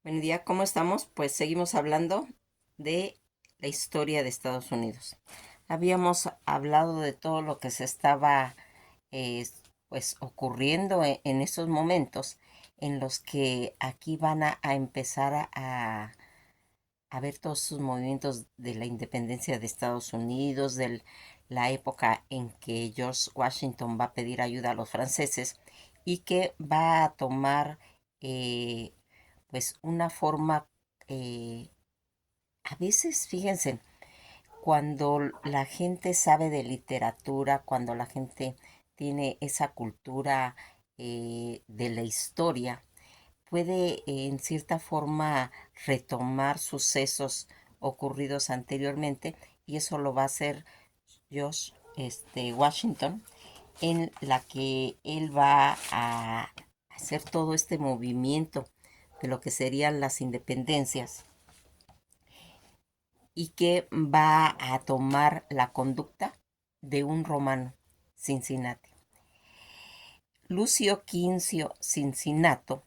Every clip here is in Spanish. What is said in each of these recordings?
Buen día, ¿cómo estamos? Pues seguimos hablando de la historia de Estados Unidos. Habíamos hablado de todo lo que se estaba eh, pues ocurriendo en esos momentos en los que aquí van a empezar a ver todos sus movimientos de la independencia de Estados Unidos, de la época en que George Washington va a pedir ayuda a los franceses y que va a tomar eh, pues una forma, eh, a veces, fíjense, cuando la gente sabe de literatura, cuando la gente tiene esa cultura de la historia, puede en cierta forma retomar sucesos ocurridos anteriormente y eso lo va a hacer George Washington, en la que él va a hacer todo este movimiento de lo que serían las independencias y que va a tomar la conducta de un romano, Cincinnati. Lucio Quincio Cincinnato,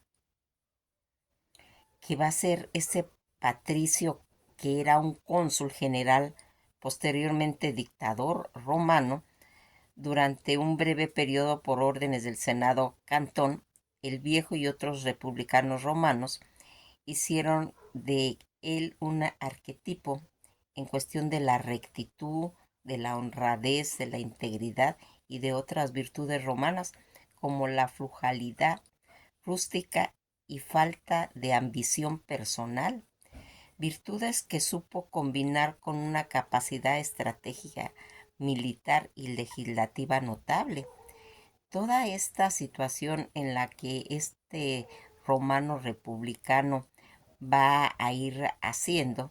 que va a ser ese patricio que era un cónsul general, posteriormente dictador romano, durante un breve periodo por órdenes del Senado Cantón, el Viejo y otros republicanos romanos hicieron de él un arquetipo en cuestión de la rectitud, de la honradez, de la integridad y de otras virtudes romanas como la frugalidad rústica y falta de ambición personal, virtudes que supo combinar con una capacidad estratégica militar y legislativa notable. Toda esta situación en la que este romano republicano va a ir haciendo,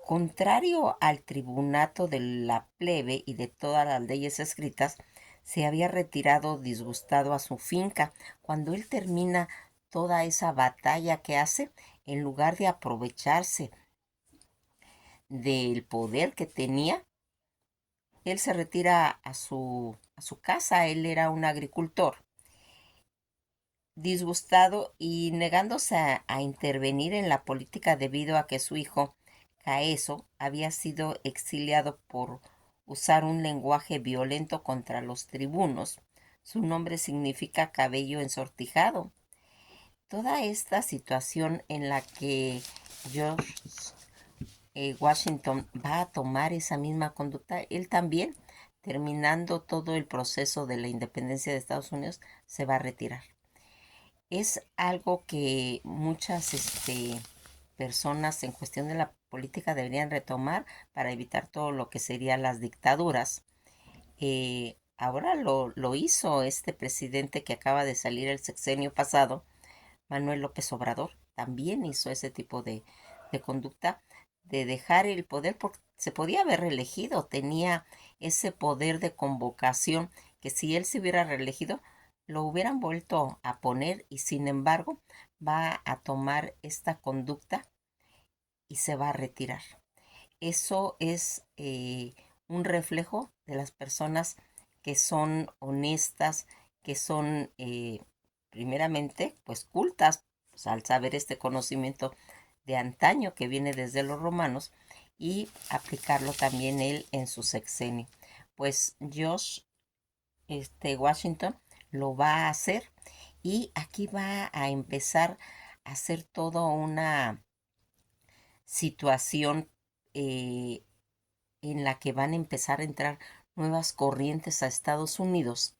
contrario al tribunato de la plebe y de todas las leyes escritas, se había retirado disgustado a su finca. Cuando él termina toda esa batalla que hace, en lugar de aprovecharse del poder que tenía, él se retira a su casa. Él era un agricultor disgustado y negándose a intervenir en la política debido a que su hijo Caeso había sido exiliado por usar un lenguaje violento contra los tribunos. Su nombre significa cabello ensortijado. Toda esta situación en la que George Washington va a tomar esa misma conducta, él también, terminando todo el proceso de la independencia de Estados Unidos, se va a retirar. Es algo que muchas personas en cuestión de la política deberían retomar para evitar todo lo que serían las dictaduras. Ahora lo hizo este presidente que acaba de salir el sexenio pasado, Manuel López Obrador, también hizo ese tipo de conducta de dejar el poder porque se podía haber reelegido, tenía ese poder de convocación que si él se hubiera reelegido, lo hubieran vuelto a poner y sin embargo va a tomar esta conducta y se va a retirar. Eso es un reflejo de las personas que son honestas, que son primeramente pues cultas, pues, al saber este conocimiento de antaño que viene desde los romanos y aplicarlo también él en su sexenio. Pues Josh Washington lo va a hacer y aquí va a empezar a hacer toda una situación eh, en la que van a empezar a entrar nuevas corrientes a Estados Unidos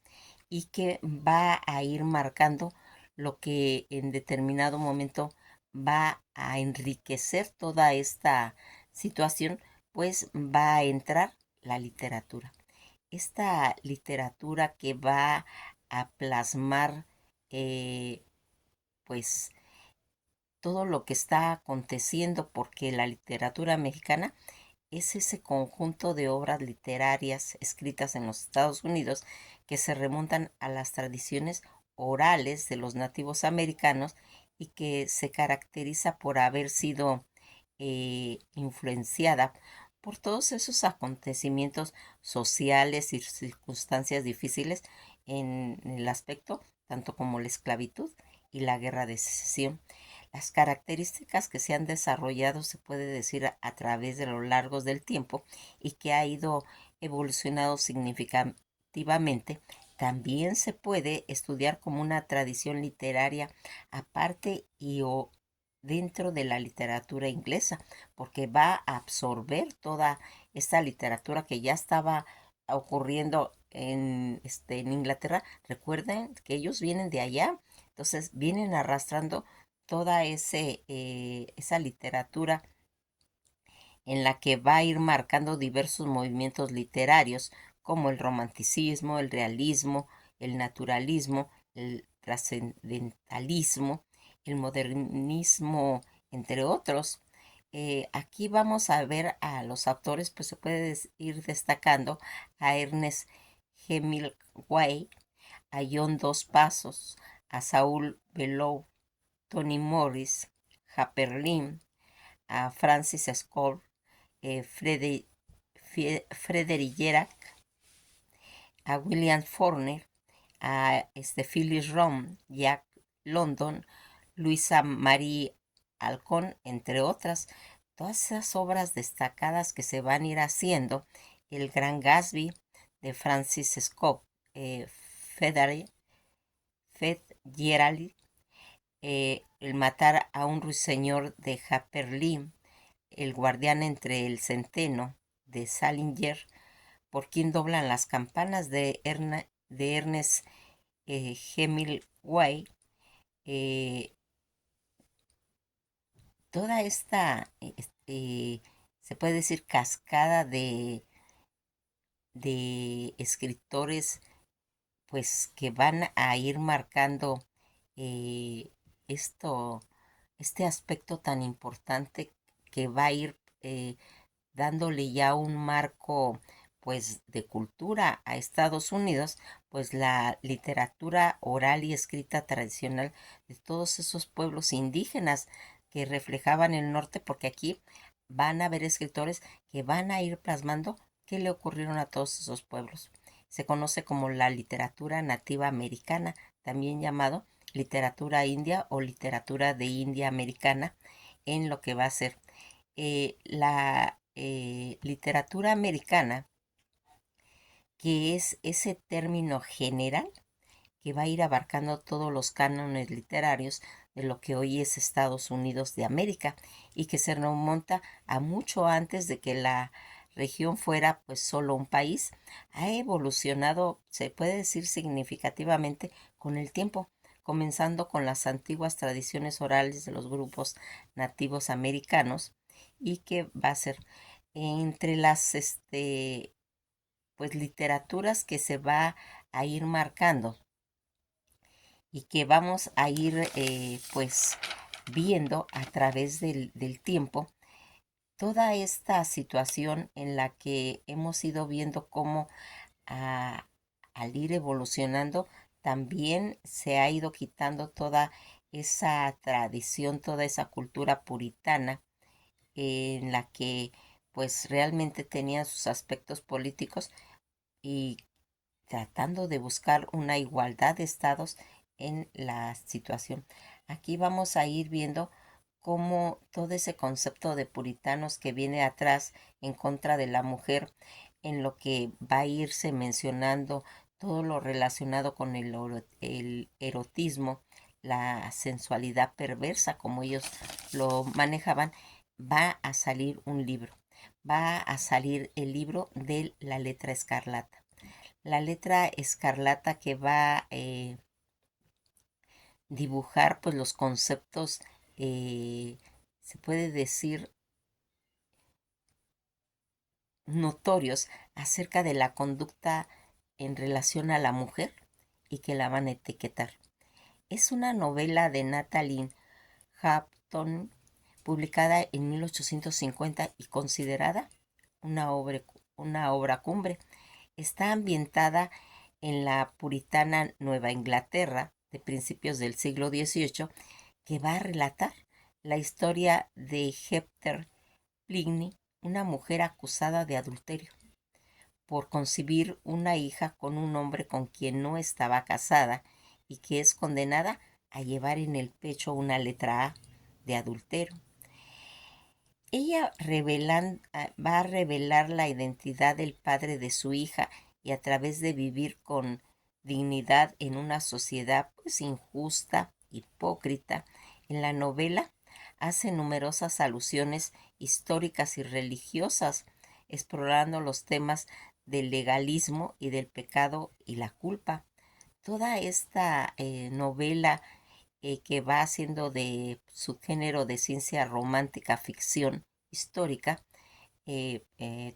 y que va a ir marcando lo que en determinado momento va a enriquecer toda esta situación, pues va a entrar la literatura. Esta literatura que va a plasmar eh, pues todo lo que está aconteciendo, porque la literatura mexicana es ese conjunto de obras literarias escritas en los Estados Unidos que se remontan a las tradiciones orales de los nativos americanos y que se caracteriza por haber sido influenciada por todos esos acontecimientos sociales y circunstancias difíciles en el aspecto tanto como la esclavitud y la Guerra de Secesión. Las características que se han desarrollado, se puede decir, a través de lo largo del tiempo y que ha ido evolucionando significativamente, también se puede estudiar como una tradición literaria aparte y o dentro de la literatura inglesa, porque va a absorber toda esta literatura que ya estaba ocurriendo en Inglaterra. Recuerden que ellos vienen de allá, entonces vienen arrastrando toda esa literatura en la que va a ir marcando diversos movimientos literarios como el romanticismo, el realismo, el naturalismo, el trascendentalismo, el modernismo, entre otros. Aquí vamos a ver a los autores, pues se puede ir destacando a Ernest Hemingway, a John Dos Passos, a Saul Bellow, Toni Morris, Harper Lee, a Francis Scott, Frederick Gerac, a William Faulkner, a Phyllis Rom, Jack London, Luisa Marie Alcón, entre otras. Todas esas obras destacadas que se van a ir haciendo, El Gran Gatsby de Francis Scott Fitzgerald, El matar a un ruiseñor de Harper Lee, El guardián entre el centeno de Salinger, Por quien doblan las campanas de Ernest Hemingway. eh, Toda esta, se puede decir, cascada de escritores, pues que van a ir marcando eh, esto, este aspecto tan importante que va a ir dándole ya un marco, pues, de cultura a Estados Unidos, pues la literatura oral y escrita tradicional de todos esos pueblos indígenas que reflejaban el norte, porque aquí van a haber escritores que van a ir plasmando qué le ocurrieron a todos esos pueblos. Se conoce como la literatura nativa americana, también llamado literatura india o literatura de India americana, en lo que va a ser la literatura americana, que es ese término general que va a ir abarcando todos los cánones literarios de lo que hoy es Estados Unidos de América y que se remonta a mucho antes de que la región fuera pues solo un país. Ha evolucionado, se puede decir, significativamente con el tiempo, comenzando con las antiguas tradiciones orales de los grupos nativos americanos y que va a ser entre las pues literaturas que se va a ir marcando y que vamos a ir pues viendo a través del tiempo toda esta situación en la que hemos ido viendo cómo a- al ir evolucionando también se ha ido quitando toda esa tradición, toda esa cultura puritana en la que pues realmente tenían sus aspectos políticos y tratando de buscar una igualdad de estados en la situación. Aquí vamos a ir viendo cómo todo ese concepto de puritanos que viene atrás en contra de la mujer, en lo que va a irse mencionando todo lo relacionado con el erotismo, la sensualidad perversa, como ellos lo manejaban, va a salir un libro. Va a salir el libro de La Letra Escarlata. La Letra Escarlata que va a dibujar pues los conceptos, se puede decir, notorios acerca de la conducta en relación a la mujer y que la van a etiquetar. Es una novela de Natalie Hampton, publicada en 1850 y considerada una obra cumbre. Está ambientada en la puritana Nueva Inglaterra de principios del siglo XVIII, que va a relatar la historia de Hepter Pliny, una mujer acusada de adulterio por concebir una hija con un hombre con quien no estaba casada y que es condenada a llevar en el pecho una letra A de adulterio. Ella va a revelar la identidad del padre de su hija y a través de vivir con dignidad en una sociedad pues injusta, hipócrita. En la novela hace numerosas alusiones históricas y religiosas, explorando los temas del legalismo y del pecado y la culpa. Toda esta novela que va haciendo de subgénero de ciencia romántica ficción histórica,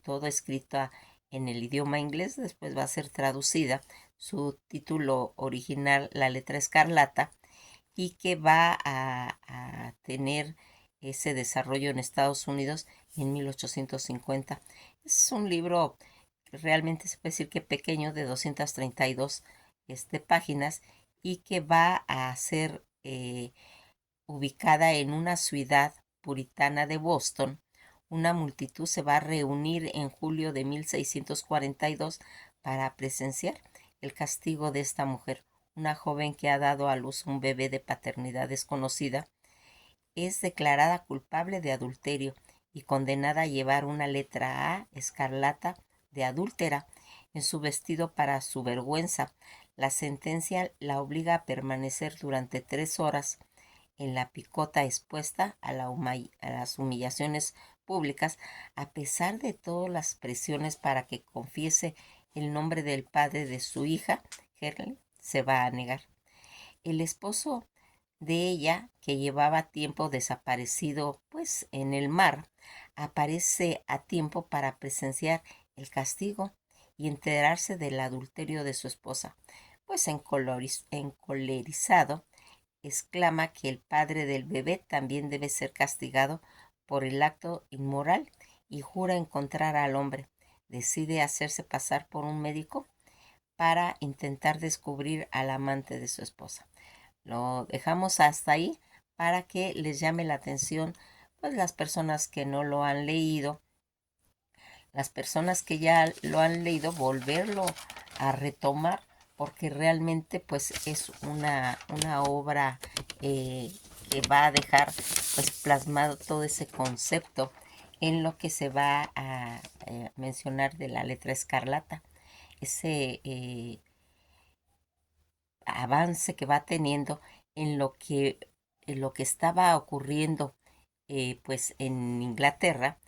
todo escrito en el idioma inglés, después va a ser traducida, su título original, La letra escarlata, y que va a tener ese desarrollo en Estados Unidos en 1850. Es un libro que realmente se puede decir que pequeño, de 232 páginas, y que va a ser ubicada en una ciudad puritana de Boston. Una multitud se va a reunir en julio de 1642 para presenciar el castigo de esta mujer. Una joven que ha dado a luz un bebé de paternidad desconocida es declarada culpable de adulterio y condenada a llevar una letra A escarlata de adúltera en su vestido. Para su vergüenza, la sentencia la obliga a permanecer durante 3 horas en la picota, expuesta a las humillaciones públicas, a pesar de todas las presiones para que confiese el nombre del padre de su hija. Herling se va a negar. El esposo de ella, que llevaba tiempo desaparecido pues en el mar, aparece a tiempo para presenciar el castigo y enterarse del adulterio de su esposa. Pues encolerizado, exclama que el padre del bebé también debe ser castigado por el acto inmoral y jura encontrar al hombre. Decide hacerse pasar por un médico para intentar descubrir al amante de su esposa. Lo dejamos hasta ahí para que les llame la atención pues las personas que no lo han leído, las personas que ya lo han leído, volverlo a retomar, porque realmente pues es una obra que va a dejar pues plasmado todo ese concepto en lo que se va a mencionar de la letra escarlata, ese avance que va teniendo en lo que estaba ocurriendo pues en Inglaterra.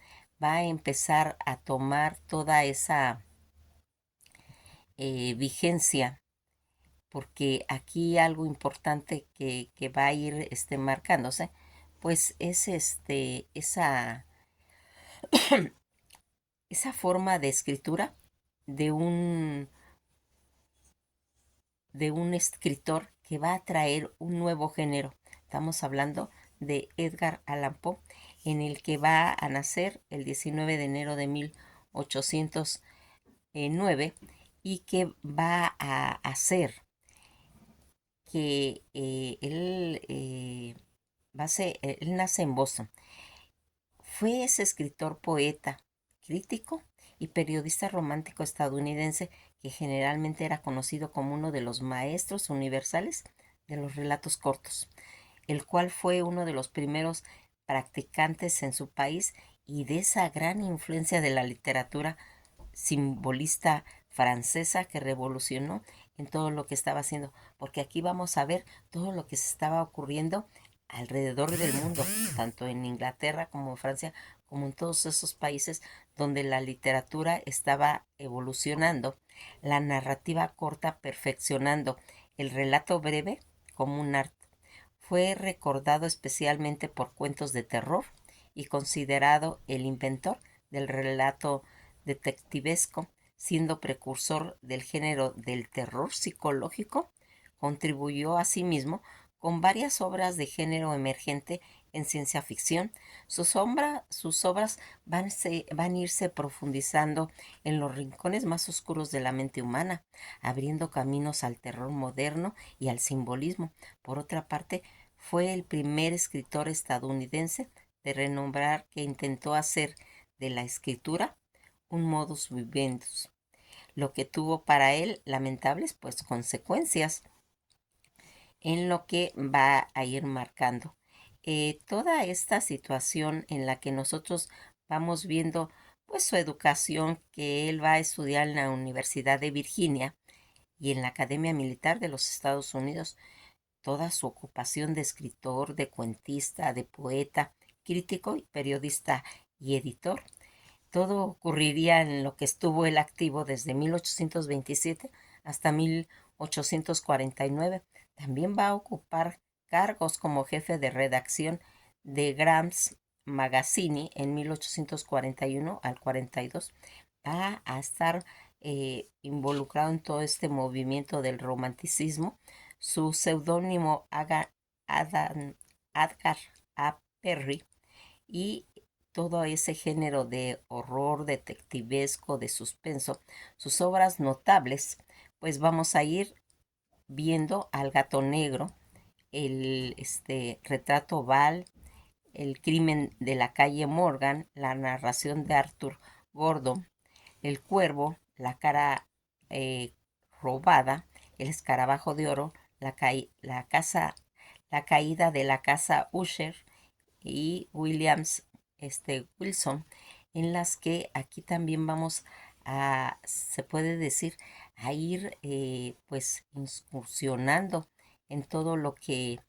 Va a empezar a tomar toda esa vigencia, porque aquí algo importante que va a ir marcándose, pues es esa forma de escritura de un escritor que va a traer un nuevo género. Estamos hablando de Edgar Allan Poe, en el que va a nacer el 19 de enero de 1809, y que va a hacer que él nace en Boston. Fue ese escritor, poeta, crítico y periodista romántico estadounidense que generalmente era conocido como uno de los maestros universales de los relatos cortos, el cual fue uno de los primeros practicantes en su país y de esa gran influencia de la literatura simbolista francesa que revolucionó en todo lo que estaba haciendo, porque aquí vamos a ver todo lo que se estaba ocurriendo alrededor del mundo, tanto en Inglaterra como en Francia, como en todos esos países donde la literatura estaba evolucionando, la narrativa corta perfeccionando, el relato breve como un arte. Fue recordado especialmente por cuentos de terror y considerado el inventor del relato detectivesco, siendo precursor del género del terror psicológico. Contribuyó asimismo con varias obras de género emergente en ciencia ficción. Sus obras van a irse profundizando en los rincones más oscuros de la mente humana, abriendo caminos al terror moderno y al simbolismo. Por otra parte, fue el primer escritor estadounidense de renombre que intentó hacer de la escritura un modus vivendi, lo que tuvo para él lamentables pues consecuencias. en lo que va a ir marcando. Toda esta situación en la que nosotros vamos viendo pues su educación, que él va a estudiar en la Universidad de Virginia y en la Academia Militar de los Estados Unidos, toda su ocupación de escritor, de cuentista, de poeta, crítico y periodista y editor. Todo ocurriría en lo que estuvo él activo desde 1827 hasta 1849. También va a ocupar cargos como jefe de redacción de Grams Magazine en 1841 al 42. Va a estar involucrado en todo este movimiento del romanticismo. Su seudónimo Edgar A. Perry, y todo ese género de horror, detectivesco, de suspenso, sus obras notables, pues vamos a ir viendo al Gato Negro, el retrato Val, el crimen de la calle Morgan, la narración de Arthur Gordon, el cuervo, la cara robada, el escarabajo de oro, la caída de la casa Usher y Williams Wilson, en las que aquí también vamos a, se puede decir, a ir pues incursionando en todo lo que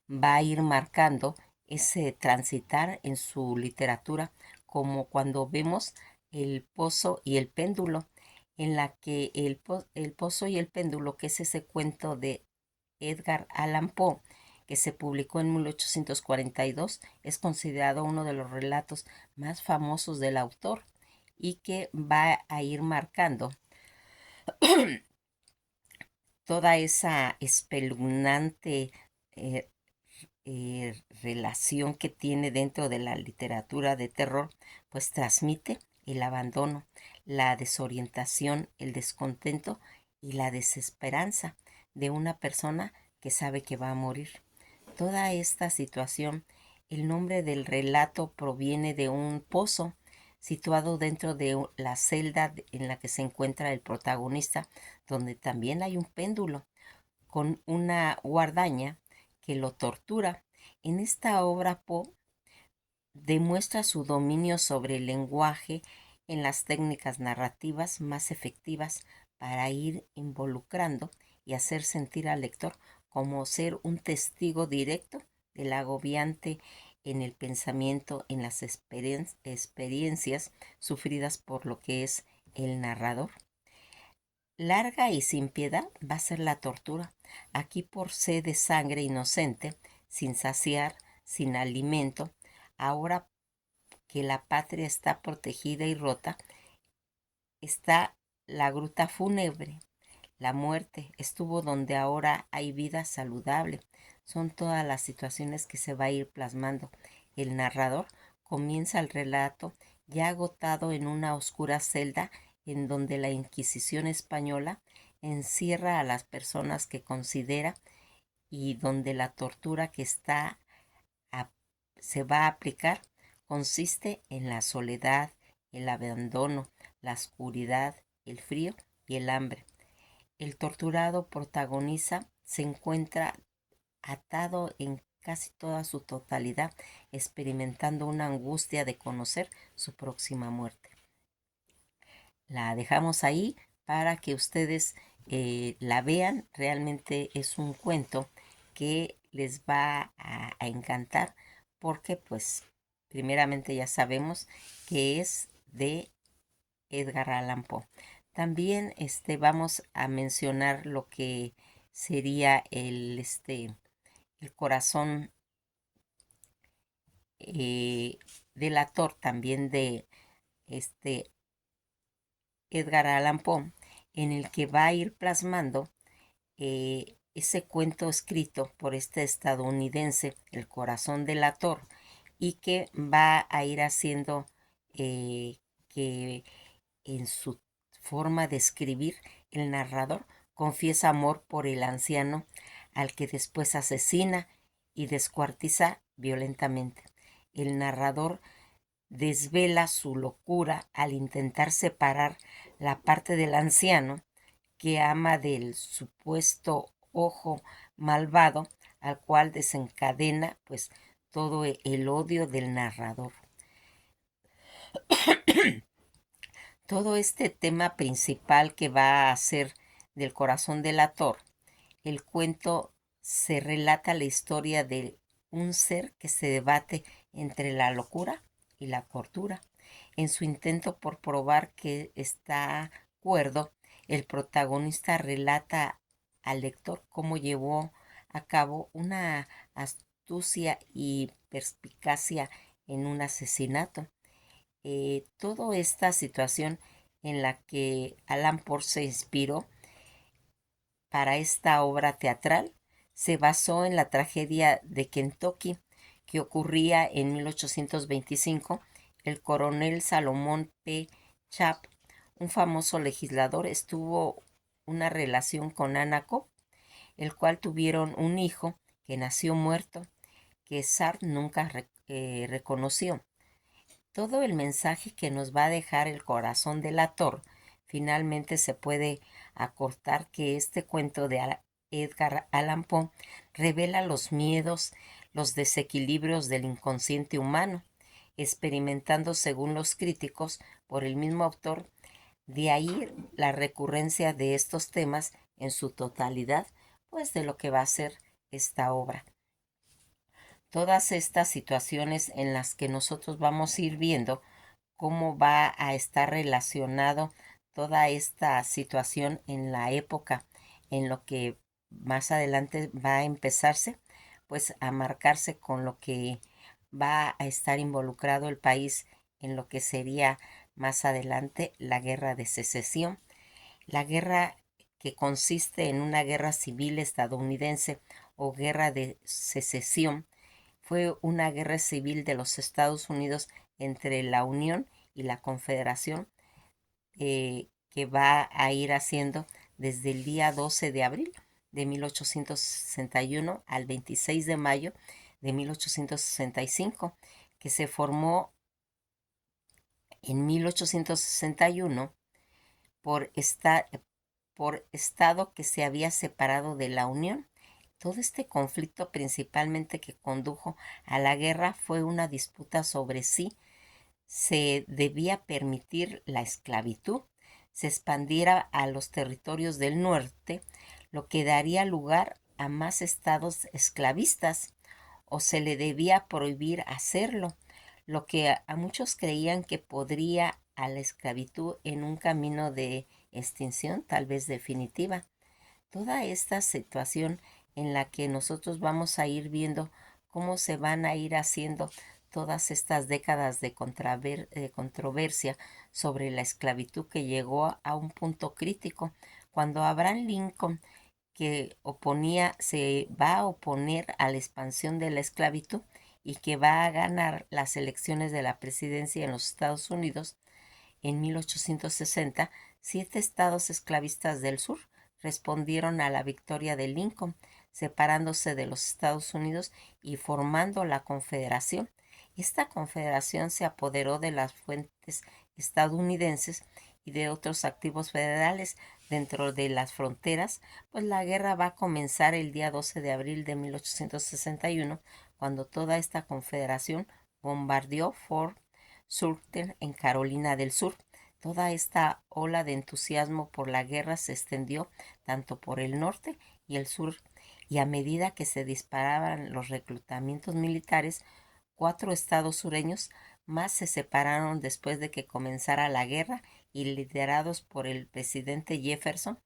va a ir marcando ese transitar en su literatura, como cuando vemos El Pozo y el Péndulo, en la que el Pozo y el Péndulo, que es ese cuento de Edgar Allan Poe, que se publicó en 1842, es considerado uno de los relatos más famosos del autor y que va a ir marcando toda esa espeluznante eh, relación que tiene dentro de la literatura de terror, pues transmite el abandono, la desorientación, el descontento y la desesperanza de una persona que sabe que va a morir. Toda esta situación, el nombre del relato proviene de un pozo situado dentro de la celda en la que se encuentra el protagonista, donde también hay un péndulo con una guardaña que lo tortura. En esta obra Poe demuestra su dominio sobre el lenguaje en las técnicas narrativas más efectivas para ir involucrando y hacer sentir al lector como ser un testigo directo del agobiante en el pensamiento, en las experiencias sufridas por lo que es el narrador. Larga y sin piedad va a ser la tortura, aquí por sed de sangre inocente, sin saciar, sin alimento. Ahora que la patria está protegida y rota, está la gruta fúnebre. La muerte estuvo donde ahora hay vida saludable. Son todas las situaciones que se va a ir plasmando. El narrador comienza el relato ya agotado en una oscura celda en donde la Inquisición española encierra a las personas que considera y donde la tortura que a- se va a aplicar consiste en la soledad, el abandono, la oscuridad, el frío y el hambre. El torturado protagoniza se encuentra atado en casi toda su totalidad, experimentando una angustia de conocer su próxima muerte. La dejamos ahí para que ustedes la vean. Realmente es un cuento que les va a encantar porque pues primeramente ya sabemos que es de Edgar Allan Poe. También vamos a mencionar lo que sería el corazón delator también de este Edgar Allan Poe, en el que va a ir plasmando ese cuento escrito por este estadounidense, El corazón delator, y que va a ir haciendo que en su forma de escribir, el narrador confiesa amor por el anciano al que después asesina y descuartiza violentamente. El narrador desvela su locura al intentar separar la parte del anciano que ama del supuesto ojo malvado al cual desencadena pues todo el odio del narrador. Todo este tema principal que va a ser del corazón del autor, el cuento se relata la historia de un ser que se debate entre la locura y la cordura. En su intento por probar que está cuerdo, el protagonista relata al lector cómo llevó a cabo una astucia y perspicacia en un asesinato. Toda esta situación en la que Alan Poe se inspiró para esta obra teatral se basó en la tragedia de Kentucky que ocurría en 1825. El coronel Salomón P. Chap, un famoso legislador, estuvo una relación con Anna Cobb, el cual tuvieron un hijo que nació muerto, que Sartre nunca reconoció. Todo el mensaje que nos va a dejar el corazón del autor finalmente se puede acortar que este cuento de Edgar Allan Poe revela los miedos, los desequilibrios del inconsciente humano, experimentando según los críticos por el mismo autor. De ahí la recurrencia de estos temas en su totalidad, pues de lo que va a ser esta obra. Todas estas situaciones en las que nosotros vamos a ir viendo cómo va a estar relacionado toda esta situación en la época en lo que más adelante va a empezarse pues a marcarse con lo que va a estar involucrado el país en lo que sería más adelante la guerra de secesión, la guerra que consiste en una guerra civil estadounidense o guerra de secesión. Fue una guerra civil de los Estados Unidos entre la Unión y la Confederación, que va a ir haciendo desde el día 12 de abril de 1861 al 26 de mayo de 1865, que se formó en 1861 por, por estado que se había separado de la Unión. Todo este conflicto principalmente que condujo a la guerra fue una disputa sobre si se debía permitir la esclavitud, se expandiera a los territorios del norte, lo que daría lugar a más estados esclavistas, o se le debía prohibir hacerlo, lo que a muchos creían que podría a la esclavitud en un camino de extinción, tal vez definitiva. Toda esta situación en la que nosotros vamos a ir viendo cómo se van a ir haciendo todas estas décadas de controversia sobre la esclavitud que llegó a un punto crítico cuando Abraham Lincoln, que se va a oponer a la expansión de la esclavitud y que va a ganar las elecciones de la presidencia en los Estados Unidos en 1860, 7 estados esclavistas del sur respondieron a la victoria de Lincoln, separándose de los Estados Unidos y formando la Confederación. Esta confederación se apoderó de las fuentes estadounidenses y de otros activos federales dentro de las fronteras, pues la guerra va a comenzar el día 12 de abril de 1861, cuando toda esta confederación bombardeó Fort Sumter en Carolina del Sur. Toda esta ola de entusiasmo por la guerra se extendió tanto por el norte y el sur, y a medida que se disparaban los reclutamientos militares, 4 estados sureños más se separaron después de que comenzara la guerra y liderados por el presidente Jefferson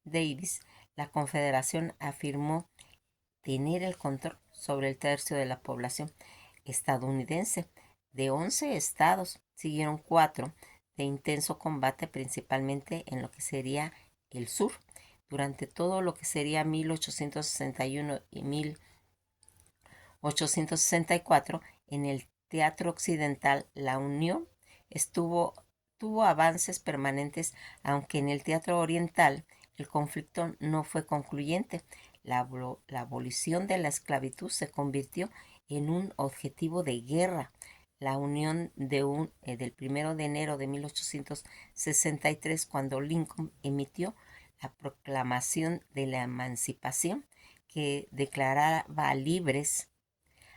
Davis, la Confederación afirmó tener el control sobre el tercio de la población estadounidense. De 11 estados, siguieron 4 de intenso combate, principalmente en lo que sería el sur. Durante todo lo que sería 1861 y 1864, en el teatro occidental, la Unión tuvo avances permanentes, aunque en el teatro oriental el conflicto no fue concluyente. La abolición de la esclavitud se convirtió en un objetivo de guerra. La unión del 1 de enero de 1863, cuando Lincoln emitió la proclamación de la emancipación, que declaraba libres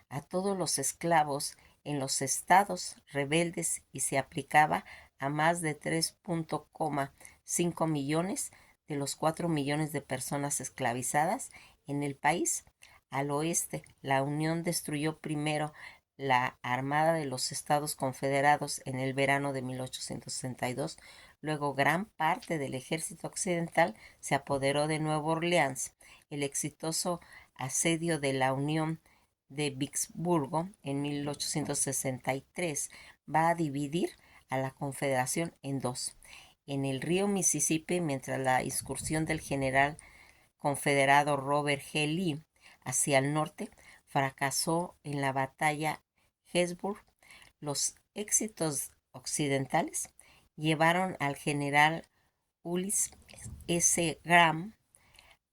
a todos los esclavos en los estados rebeldes y se aplicaba a más de 3,5 millones de los 4 millones de personas esclavizadas en el país. Al oeste, la Unión destruyó primero la Armada de los Estados Confederados en el verano de 1862. Luego, gran parte del ejército occidental se apoderó de Nueva Orleans. El exitoso asedio de la Unión de Vicksburgo en 1863 va a dividir a la Confederación en dos. En el río Mississippi, mientras la incursión del general confederado Robert G. Lee hacia el norte fracasó en la batalla Gettysburg, los éxitos occidentales llevaron al general Ulysses S. Grant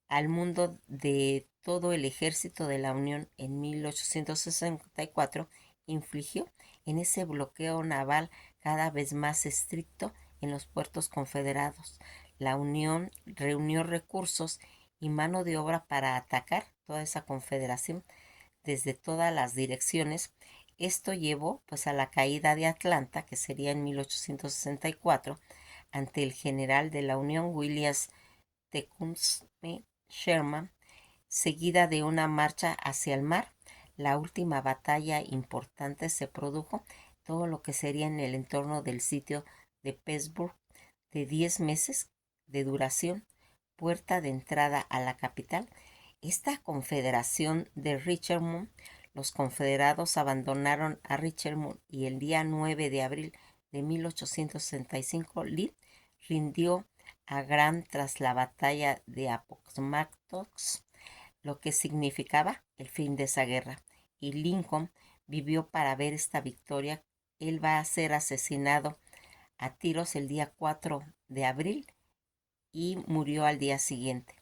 al mundo de todo el ejército de la Unión en 1864, infligió en ese bloqueo naval cada vez más estricto en los puertos confederados. La Unión reunió recursos y mano de obra para atacar toda esa confederación desde todas las direcciones. Esto llevó pues a la caída de Atlanta, que sería en 1864, ante el general de la Unión William Tecumseh Sherman, seguida de una marcha hacia el mar. La última batalla importante se produjo todo lo que sería en el entorno del sitio de Petersburg, de 10 meses de duración, puerta de entrada a la capital. Esta confederación de Richmond, los confederados abandonaron a Richmond y el día 9 de abril de 1865 Lee rindió a Grant tras la batalla de Appomattox, lo que significaba el fin de esa guerra. Y Lincoln vivió para ver esta victoria. Él va a ser asesinado a tiros el día 4 de abril y murió al día siguiente.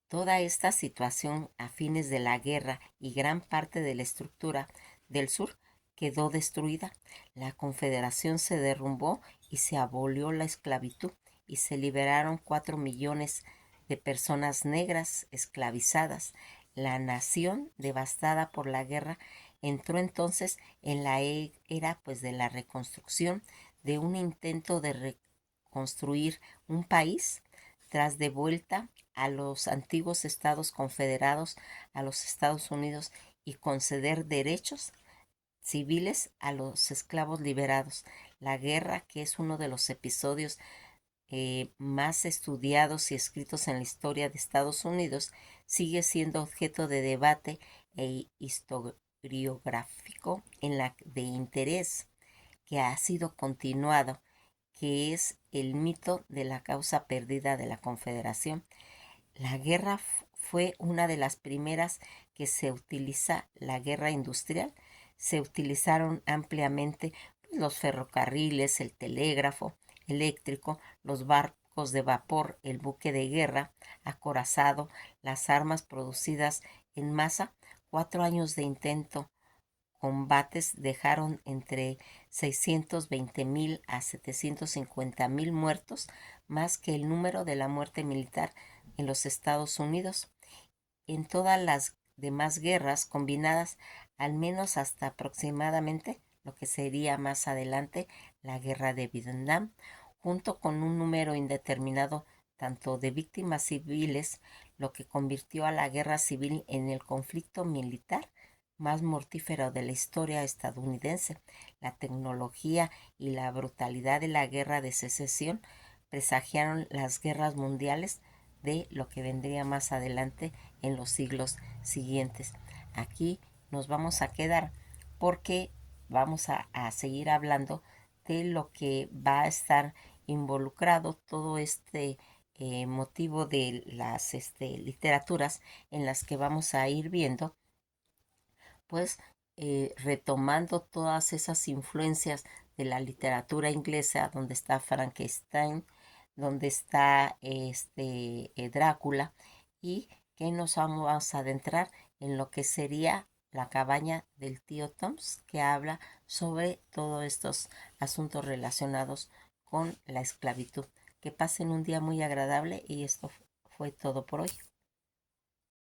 Toda esta situación a fines de la guerra y gran parte de la estructura del sur quedó destruida. La Confederación se derrumbó y se abolió la esclavitud y se liberaron 4 millones de personas negras esclavizadas. La nación, devastada por la guerra, entró entonces en la era pues de la reconstrucción, de un intento de reconstruir un país tras de vuelta a los antiguos estados confederados, a los Estados Unidos, y conceder derechos civiles a los esclavos liberados. La guerra, que es uno de los episodios más estudiados y escritos en la historia de Estados Unidos, sigue siendo objeto de debate e historiográfico de interés que ha sido continuado, que es el mito de la causa perdida de la Confederación. La guerra fue una de las primeras que se utiliza, la guerra industrial. Se utilizaron ampliamente los ferrocarriles, el telégrafo eléctrico, los barcos de vapor, el buque de guerra, acorazado, las armas producidas en masa. 4 años de intento combates dejaron entre 620,000 a 750,000 muertos, más que el número de la muerte militar en los Estados Unidos. En todas las demás guerras combinadas, al menos hasta aproximadamente lo que sería más adelante la guerra de Vietnam, junto con un número indeterminado tanto de víctimas civiles, lo que convirtió a la guerra civil en el conflicto militar más mortífero de la historia estadounidense. La tecnología y la brutalidad de la guerra de secesión presagiaron las guerras mundiales de lo que vendría más adelante en los siglos siguientes. Aquí nos vamos a quedar porque vamos a seguir hablando de lo que va a estar involucrado todo este motivo de las literaturas en las que vamos a ir viendo, pues retomando todas esas influencias de la literatura inglesa, donde está Frankenstein, donde está Drácula, y que nos vamos a adentrar en lo que sería la cabaña del tío Toms, que habla sobre todos estos asuntos relacionados con la esclavitud. Que pasen un día muy agradable y esto fue todo por hoy.